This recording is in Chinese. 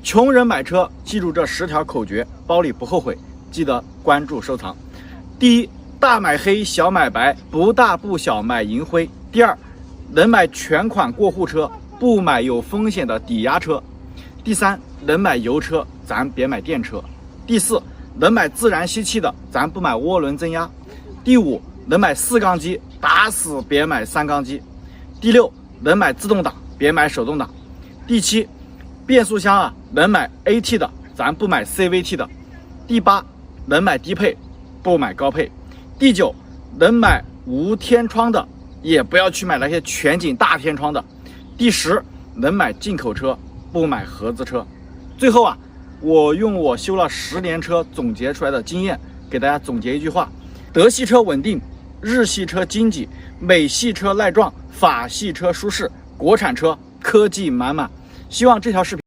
穷人买车，记住这10条口诀，包里不后悔。记得关注收藏。第一，大买黑，小买白，不大不小买银灰。第二，能买全款过户车，不买有风险的抵押车。第三，能买油车，咱别买电车。第四，能买自然吸气的，咱不买涡轮增压。第五，能买4缸机，打死别买3缸机。第六，能买自动挡，别买手动挡。第七，变速箱啊，能买 AT 的，咱不买 CVT 的。第八，能买低配，不买高配。第九，能买无天窗的，也不要去买那些全景大天窗的。第10，能买进口车，不买合资车。最后啊，我用我修了10年车总结出来的经验，给大家总结一句话：德系车稳定，日系车经济，美系车耐撞，法系车舒适，国产车科技满满。希望这条视频